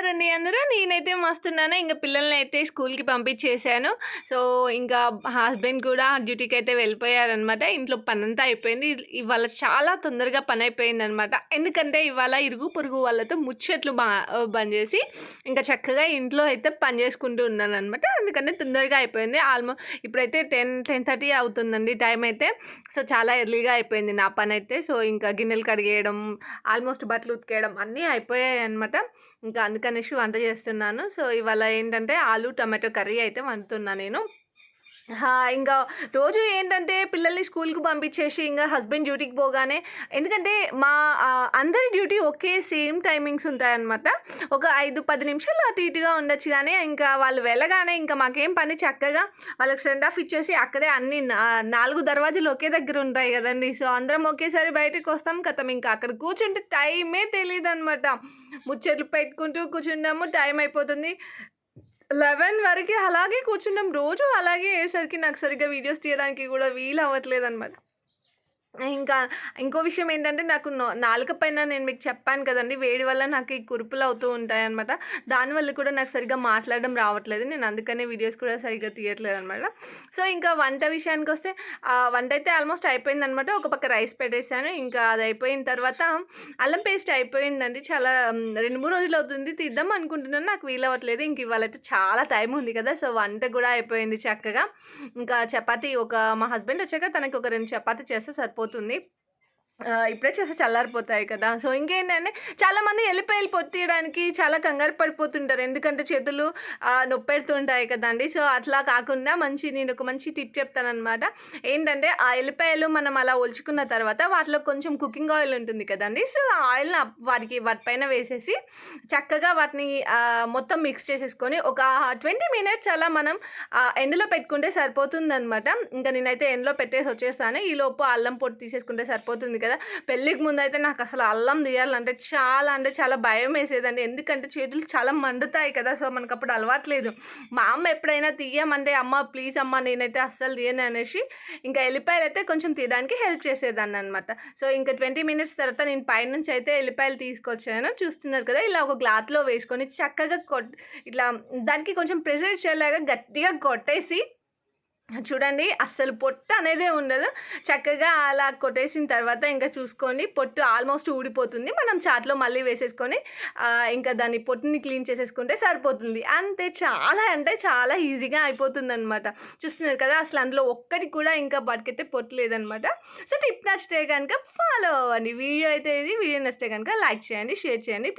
ఉన్నారండి అందరూ? నేనైతే మస్తున్నాను. ఇంక పిల్లలనైతే స్కూల్‌కి పంపించేసాను. సో, ఇంకా హస్బెండ్ కూడా డ్యూటీకైతే వెళ్ళిపోయారనమాట. ఇంట్లో పనంతా అయిపోయింది. ఇవాళ చాలా తొందరగా పనయిపోయిందనమాట. ఎందుకంటే ఇవాళ ఇరుగు పొరుగు వాళ్ళతో ముచ్చట్లు బంద్ చేసి, ఇంకా చక్కగా ఇంట్లో అయితే పని చేసుకుంటూ ఉన్నాననమాట. అందుకని తొందరగా అయిపోయింది. ఇప్పుడైతే 10:30 అవుతుందండి టైం అయితే. సో, చాలా ఎర్లీగా అయిపోయింది నా పనైతే. సో, ఇంకా గిన్నెలు కడిగేయడం, ఆల్మోస్ట్ బట్టలు ఉతికేయడం అన్నీ అయిపోయాయనమాట. ఇంకా అందుకనేసి వంట చేస్తున్నాను. సో, ఇవాళ ఏంటంటే ఆలు, టమాటో కర్రీ అయితే వండుతున్నా నేను. ఇంకా రోజు ఏంటంటే పిల్లల్ని స్కూల్‌కి పంపించేసి ఇంగ హస్బెండ్ డ్యూటీకి పోగానే ఎందుకంటే అందరి డ్యూటీ ఒకే సేమ్ టైమింగ్స్ ఉంటాయన్నమాట. ఒక 5, 10 నిమిషాలు అటు ఇటుగా ఉండొచ్చు గానీ, ఇంకా వాళ్ళు వెళ్ళగానే ఇంకా మాకేం పని చక్కగా వాళ్ళకి సెండ్ ఆఫ్ ఇచ్చేసి అక్కడే అన్ని 4 దర్వాజాలు ఒకే దగ్గర ఉంటాయి గదండీ! సో, అందరం ఒకేసారి బయటకొస్తాం. ఖతం ఇంకా అక్కడ కూర్చుంటే టైమే తెలీదనమాట. ముచ్చట్లు పెట్టుకుంటూ కూర్చుంటాము. టైం అయిపోతుంది. 11 వరకి అలాగే కూర్చున్నాం. రోజు అలాగే అయ్యేసరికి నాకు సరిగ్గా వీడియోస్ తీయడానికి గూడా వీలవ్వట్లేదనమాట. ఇంకా ఇంకో విషయం ఏంటంటే నాకు నాలుక పైన నేను మీకు చెప్పాను కదండీ! వేడి వల్ల నాకు ఈ కురుపులు అవుతూ ఉంటాయనమాట. దానివల్ల కూడా నాకు సరిగ్గా మాట్లాడడం రావట్లేదు. నేను అందుకనే వీడియోస్ కూడా సరిగ్గా తీయట్లేదనమాట. సో, ఇంకా వంట విషయానికొస్తే వంట అయితే ఆల్మోస్ట్ అయిపోయిందనమాట. ఒక పక్క రైస్ పెట్టేసాను. ఇంకా అది అయిపోయిన తర్వాత అల్లం పేస్ట్ అయిపోయిందండి. చాలా 2, 3 రోజులు అవుతుంది తీద్దాం అనుకుంటున్నాను. నాకు వీలవ్వట్లేదు. ఇంక ఇవాళైతే చాలా టైం ఉంది కదా! సో, వంట కూడా అయిపోయింది చక్కగా. ఇంకా చపాతీ మా హస్బెండ్ వచ్చాక తనకి ఒక 2 చపాతీ చేస్తే సరిపోతుంది. ఇప్పుడే చేస్తే చల్లారిపోతాయి కదా! సో, ఇంకేంటంటే చాలామంది ఎల్లిపాయలు పొట్టు తీయడానికి చాలా కంగారు పడిపోతుంటారు. ఎందుకంటే చేతులు నొప్పెడుతూ ఉంటాయి కదండీ! సో, అట్లా కాకుండా నేనొక మంచి టిప్ చెప్తాననమాట. ఏంటంటే ఆ ఎల్లిపాయలు మనం అలా ఒలుచుకున్న తర్వాత వాటిలో కొంచెం కుకింగ్ ఆయిల్ ఉంటుంది కదండీ! సో, ఆ ఆయిల్‌ని వాటిపైన వేసేసి చక్కగా వాటిని మొత్తం మిక్స్ చేసేసుకొని ఒక 20 మినిట్స్ అలా మనం ఎండలో పెట్టుకుంటే సరిపోతుందనమాట. ఇంకా నేనైతే ఎండలో పెట్టేసి వచ్చేసాను. ఈలోపు అల్లం పొట్టు తీసేసుకుంటే సరిపోతుంది కదా! పెళ్ళికి ముందయితే నాకసలు అల్లం తీయాలంటే చాలా అంటే చాలా భయమేసేదండి. ఎందుకంటే చేతులు చాలా మండుతాయి కదా! సో, మనకప్పుడు అలవాట్లేదు. మా అమ్మ ఎప్పుడైనా తీయమంటే, "అమ్మ ప్లీజ్ అమ్మ నేనైతే అస్సలు తీయను" అనేసి ఇంకా ఎల్లిపాయలైతే కొంచెం తీయడానికి హెల్ప్ చేసేదాన్ననమాట. సో, ఇంకా 20 మినిట్స్ తర్వాత నేను పైనుంచి అయితే ఎల్లిపాయలు తీసుకొచ్చాను. చూస్తున్నారు కదా! ఇలా ఒక క్లాత్‌లో వేసుకొని చక్కగా ఇట్లా దానికి కొంచెం ప్రెషర్ ఇచ్చేలాగా గట్టిగా కొట్టేసి చూడండి అస్సలు పొట్టు అనేదే ఉండదు. చక్కగా అలా కొట్టేసిన తర్వాత ఇంకా చూసుకోండి పొట్టు ఆల్మోస్ట్ ఊడిపోతుంది. మనం చాట్‌లో మళ్ళీ వేసేసుకొని ఇంకా దాన్ని పొట్టుని క్లీన్ చేసేసుకుంటే సరిపోతుంది. అంతే చాలా అంటే చాలా ఈజీగా అయిపోతుందనమాట. చూస్తున్నారు కదా! అసలు అందులో ఒక్కటి కూడా ఇంకా బతికైతే పొట్టు లేదనమాట. సో, టిప్ నచ్చితే గనుక ఫాలో అవ్వండి. వీడియో అయితే ఇది. వీడియో నచ్చితే గనుక లైక్ చేయండి, షేర్ చేయండి.